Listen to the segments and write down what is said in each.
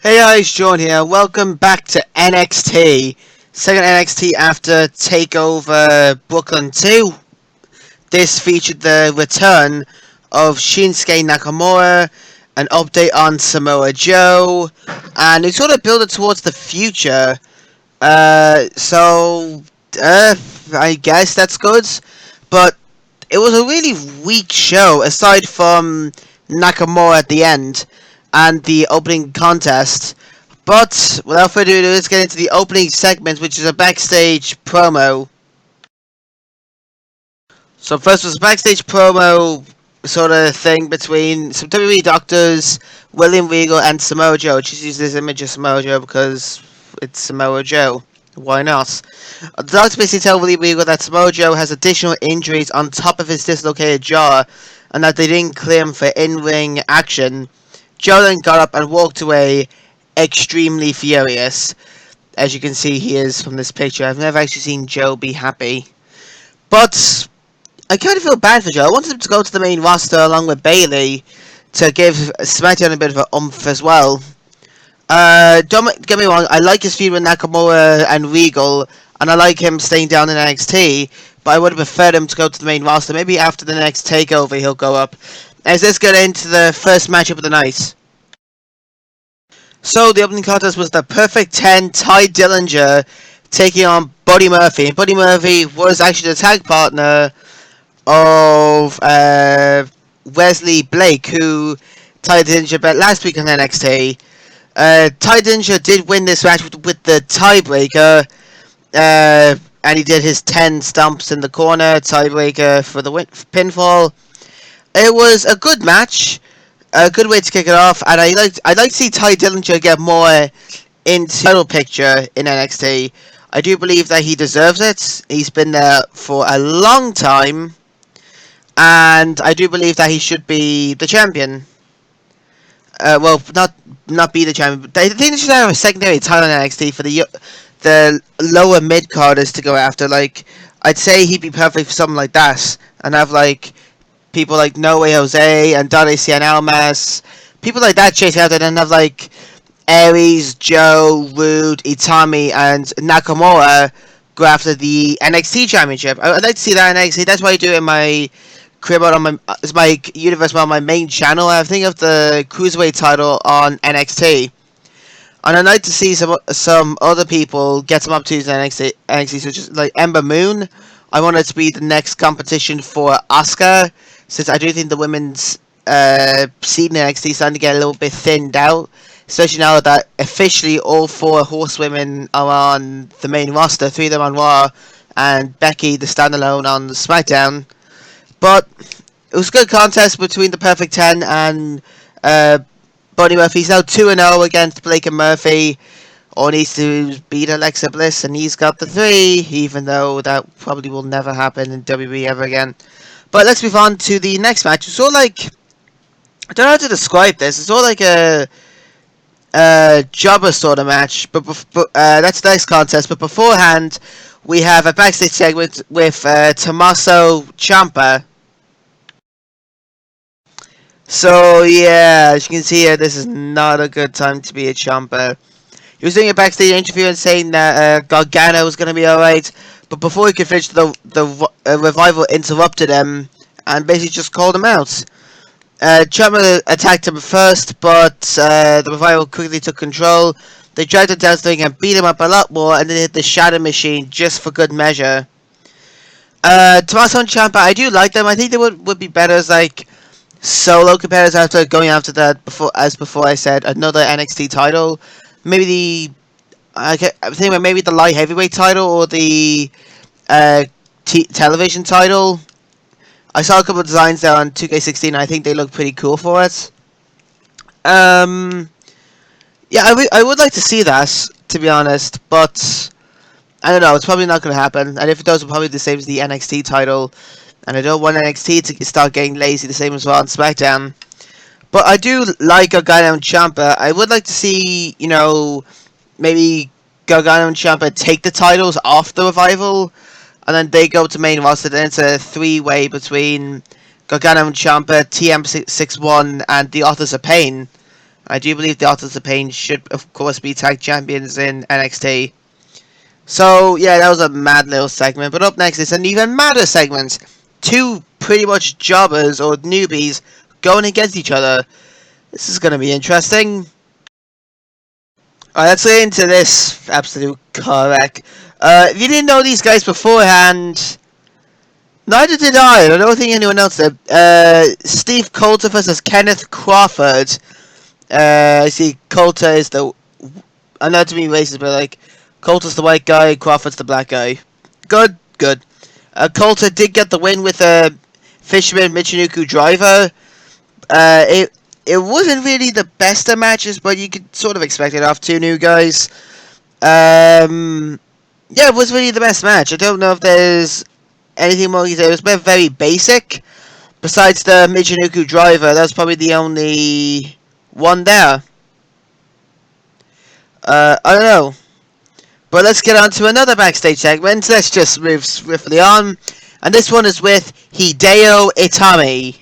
Hey guys, John here. Welcome back to NXT. Second NXT after TakeOver Brooklyn 2. This featured the return of Shinsuke Nakamura, an update on Samoa Joe, and it sort of built it towards the future. I guess that's good. But it was a really weak show, aside from Nakamura at the end and the opening contest. But without further ado, let's get into the opening segment, which is a backstage promo. So first was a backstage promo sort of thing between some WWE doctors, William Regal, and Samoa Joe. Just use this image of Samoa Joe because it's Samoa Joe. Why not? The doctors basically tell William Regal that Samoa Joe has additional injuries on top of his dislocated jaw, and that they didn't clear him for in-ring action. Joe then got up and walked away, extremely furious. As you can see, he is from this picture. I've never actually seen Joe be happy. But I kind of feel bad for Joe. I wanted him to go to the main roster along with Bayley to give SmackDown a bit of an oomph as well. Don't get me wrong, I like his feud with Nakamura and Regal, and I like him staying down in NXT, but I would have preferred him to go to the main roster. Maybe after the next takeover he'll go up. As let's get into the first matchup of the night. So the opening contest was the Perfect 10 Ty Dillinger taking on Buddy Murphy. And Buddy Murphy was actually the tag partner of Wesley Blake, who Ty Dillinger bet last week on NXT. Ty Dillinger did win this match with the tiebreaker, and he did his 10 stomps in the corner, tiebreaker for the pinfall. It was a good match, a good way to kick it off, and I'd like to see Ty Dillinger get more into the title picture in NXT. I do believe that he deserves it. He's been there for a long time, and I do believe that he should be the champion. Well, not be the champion, but I think they should have a secondary title in NXT for the lower mid carders to go after. Like, I'd say he'd be perfect for something like that, and have like people like No Way Jose and Dade Cien Almas, people like that chasing after, and have like Aries, Joe, Rude, Itami, and Nakamura go after the NXT championship. I'd like to see that in NXT. That's why I do it in my crib out on my universe on my main channel. I think of the Cruiserweight title on NXT. And I'd like to see some other people get some opportunities in NXT, such as like Ember Moon. I want it to be the next competition for Asuka, since I do think the women's seed in NXT is starting to get a little bit thinned out, especially now that officially all 4 horsewomen are on the main roster, 3 of them on Raw, and Becky, the standalone, on SmackDown. But it was a good contest between the Perfect 10 and Buddy Murphy. He's now 2-0 against Blake and Murphy. All needs to beat Alexa Bliss, and he's got the 3, even though that probably will never happen in WWE ever again. But let's move on to the next match. It's all like, I don't know how to describe this. It's all like a jobber sort of match, but that's the next contest. But beforehand, we have a backstage segment with Tommaso Ciampa. So yeah, as you can see here, this is not a good time to be a Ciampa. He was doing a backstage interview and saying that Gargano was going to be alright, but before he could finish, the Revival interrupted him and basically just called him out. Ciampa attacked him first, but the Revival quickly took control. They dragged him down the ring and beat him up a lot more, and then hit the Shadow Machine just for good measure. Tommaso and Ciampa, I do like them. I think they would be better as like solo competitors after going after that before I said another NXT title. Maybe I think maybe the light heavyweight title or the television title. I saw a couple of designs there on 2K16. I think they look pretty cool for it. Yeah, I would like to see that, to be honest, but I don't know, it's probably not going to happen, and if it does, it'll probably be the same as the NXT title, and I don't want NXT to start getting lazy, the same as well on SmackDown. But I do like Gargano and Ciampa. I would like to see, you know, maybe Gargano and Ciampa take the titles off the Revival, and then they go to main roster, then it's a 3-way between Gargano and Ciampa, TM61, and the Authors of Pain. I do believe the Authors of Pain should, of course, be tag champions in NXT. So, yeah, that was a mad little segment. But up next is an even madder segment. Two pretty much jobbers or newbies going against each other. This is going to be interesting. Alright, let's get into this absolute correct. If you didn't know these guys beforehand, neither did I. I don't think anyone else did. Steve Coulter versus Kenneth Crawford. I see Coulter is the... I'm not to be racist, but like, Coulter's the white guy, Crawford's the black guy. Good, good. Coulter did get the win with a Fisherman Michinoku driver. It wasn't really the best of matches, but you could sort of expect it off two new guys. Yeah, it was really the best match. I don't know if there's anything more you can say. It was very basic. Besides the Michinoku driver, that's probably the only one there. I don't know. But let's get on to another backstage segment. Let's just move swiftly on. And this one is with Hideo Itami.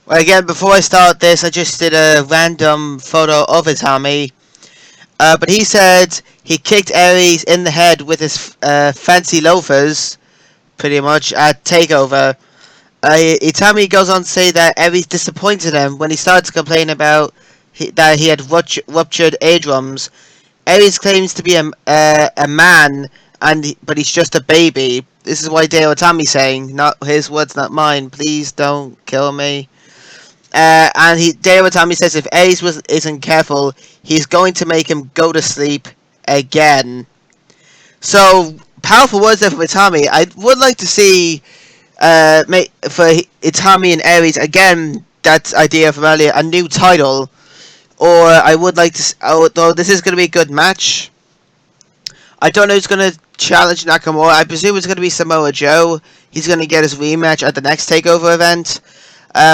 Well, again, before I start this, I just did a random photo of Itami. But he said he kicked Aries in the head with his fancy loafers, pretty much, at TakeOver. Itami goes on to say that Aries disappointed him when he started to complain about that he had ruptured eardrums. Aries claims to be a man, but he's just a baby. This is why Hideo Itami's saying, not his words, not mine. Please don't kill me. And Hideo Itami says if Aries isn't careful, he's going to make him go to sleep again. So, powerful words there from Itami. I would like to see for Itami and Aries, again, that idea from earlier, a new title. Or I would like to... Although this is going to be a good match. I don't know who's going to challenge Nakamura. I presume it's going to be Samoa Joe. He's going to get his rematch at the next TakeOver event.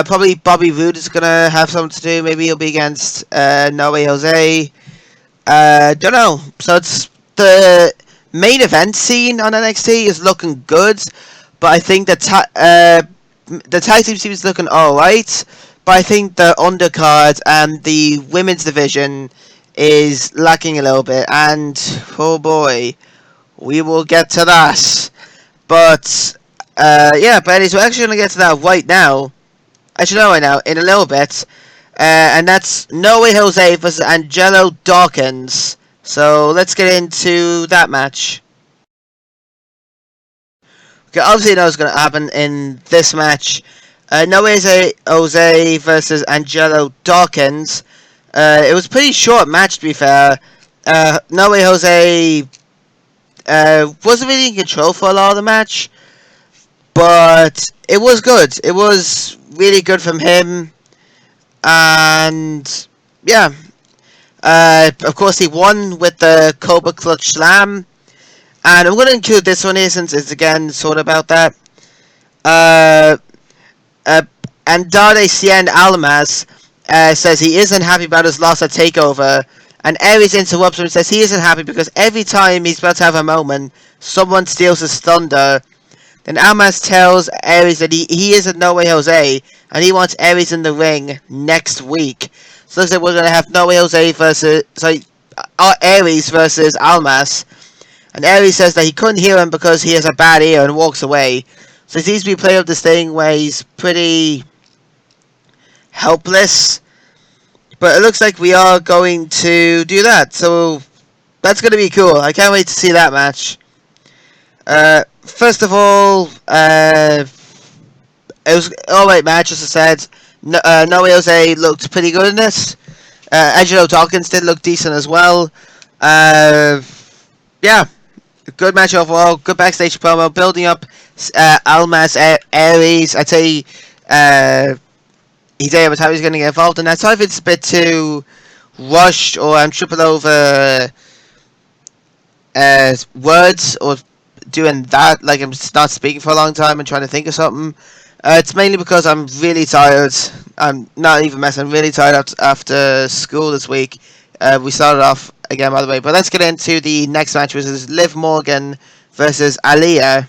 Probably Bobby Roode is going to have something to do. Maybe he'll be against No Way Jose. Don't know. So it's the main event scene on NXT is looking good. But I think the tag team seems looking alright. But I think the undercard and the women's division is lacking a little bit. And, oh boy, we will get to that. But, yeah, but anyways, we're actually going to get to that right now. Actually, no, right now, in a little bit. And that's No Way Jose versus Angelo Dawkins. So, let's get into that match. Okay, obviously you know what's going to happen in this match. No Way Jose versus Angelo Dawkins. It was a pretty short match, to be fair. No Way Jose wasn't really in control for a lot of the match. But it was good. It was really good from him. And, yeah. Of course, he won with the Cobra Clutch Slam. And I'm going to include this one here since it's, again, sort of about that. Andrade Cien Almas says he isn't happy about his loss at TakeOver. And Aries interrupts him and says he isn't happy because every time he's about to have a moment, someone steals his thunder. Then Almas tells Aries that he isn't No Way Jose, and he wants Aries in the ring next week. So looks like we're going to have No Way Jose versus... Aries versus Almas. And Aries says that he couldn't hear him because he has a bad ear and walks away. So he seems to be playing up this thing where he's pretty helpless. But it looks like we are going to do that. So that's going to be cool. I can't wait to see that match. First of all, it was an alright match, as I said. No Way Jose looked pretty good in this. Angelo Dawkins did look decent as well. Yeah, good match overall. Good backstage promo, building up Almas, Aries. I'd say Hideo Itami's going to get involved in that. So if it's a bit too rushed or I'm tripping over words or doing that, like I'm not speaking for a long time and trying to think of something. It's mainly because I'm really tired. I'm not even messing. I'm really tired after school this week. We started off again, by the way. But let's get into the next match, which is Liv Morgan versus Aaliyah.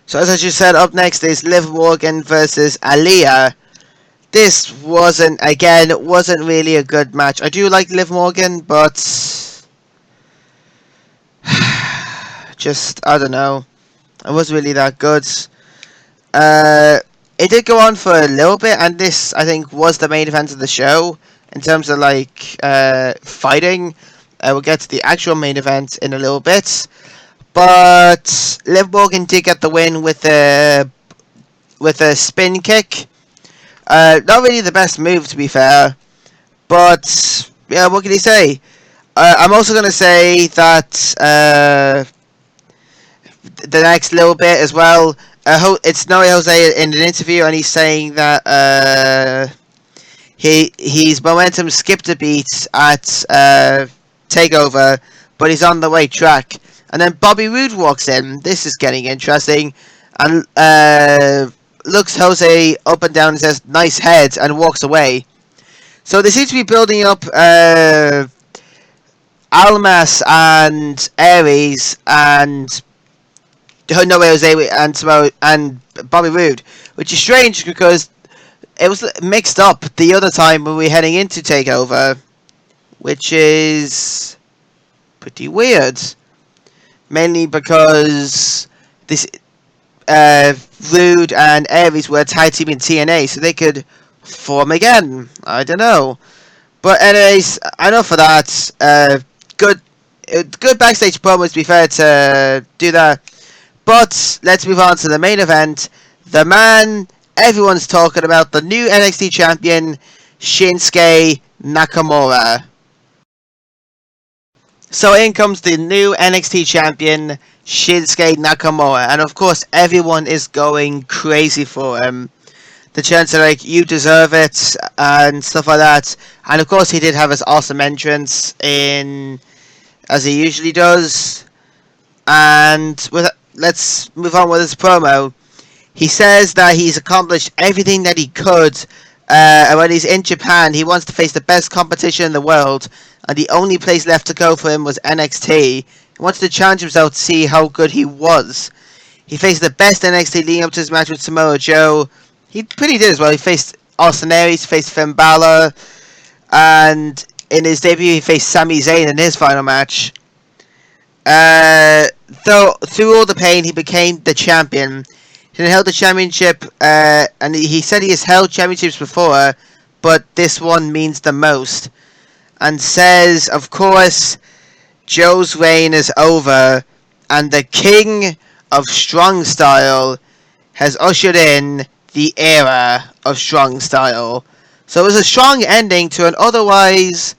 So as I just said, up next is Liv Morgan versus Aaliyah. this wasn't really a good match. I do like Liv Morgan, but just I don't know. It wasn't really that good. Uh, it did go on for a little bit, and this I think was the main event of the show in terms of like fighting. We'll get to the actual main event in a little bit, but Liv Morgan did get the win with a spin kick. Not really the best move, to be fair, but yeah, what can you say? I'm also going to say that the next little bit as well. It's Noe Jose in an interview, and he's saying that his momentum skipped a beat at Takeover, but he's on the right track. And then Bobby Roode walks in. This is getting interesting, and looks Jose up and down and says, "Nice head," and walks away. So they seem to be building up Almas and Aries and No Way Jose and Bobby Roode, which is strange because it was mixed up the other time when we were heading into Takeover, which is pretty weird. Mainly because this Roode and Aries were a tag team in TNA, so they could form again. I don't know. But anyways, enough of that. Good backstage promos, to be fair, to do that. But let's move on to the main event. The man everyone's talking about, the new NXT champion, Shinsuke Nakamura. So in comes the new NXT champion, Shinsuke Nakamura. And of course, everyone is going crazy for him. The chants are like, "You deserve it," and stuff like that. And of course, he did have his awesome entrance in, as he usually does. And let's move on with his promo. He says that he's accomplished everything that he could, and when he's in Japan, he wants to face the best competition in the world, and the only place left to go for him was NXT. He wanted to challenge himself to see how good he was. He faced the best NXT leading up to his match with Samoa Joe. He pretty did as well. He faced Austin Aries, faced Finn Balor, and in his debut, he faced Sami Zayn in his final match. Though through all the pain, he became the champion. He held the championship, and he said he has held championships before, but this one means the most. And says, of course, Joe's reign is over, and the king of strong style has ushered in the era of strong style. So it was a strong ending to an otherwise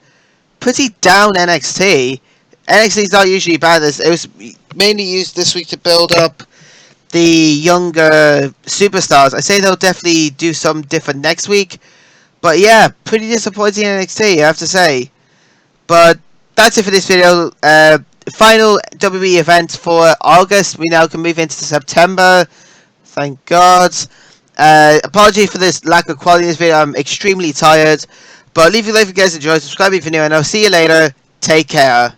pretty down NXT. NXT's not usually bad. It was mainly used this week to build up the younger superstars. I say they'll definitely do something different next week. But yeah, pretty disappointing NXT, I have to say. But that's it for this video. Final WWE event for August. We now can move into September. Thank God. Apology for this lack of quality in this video. I'm extremely tired. But leave a like if you guys enjoyed. Subscribe if you're new. And I'll see you later. Take care.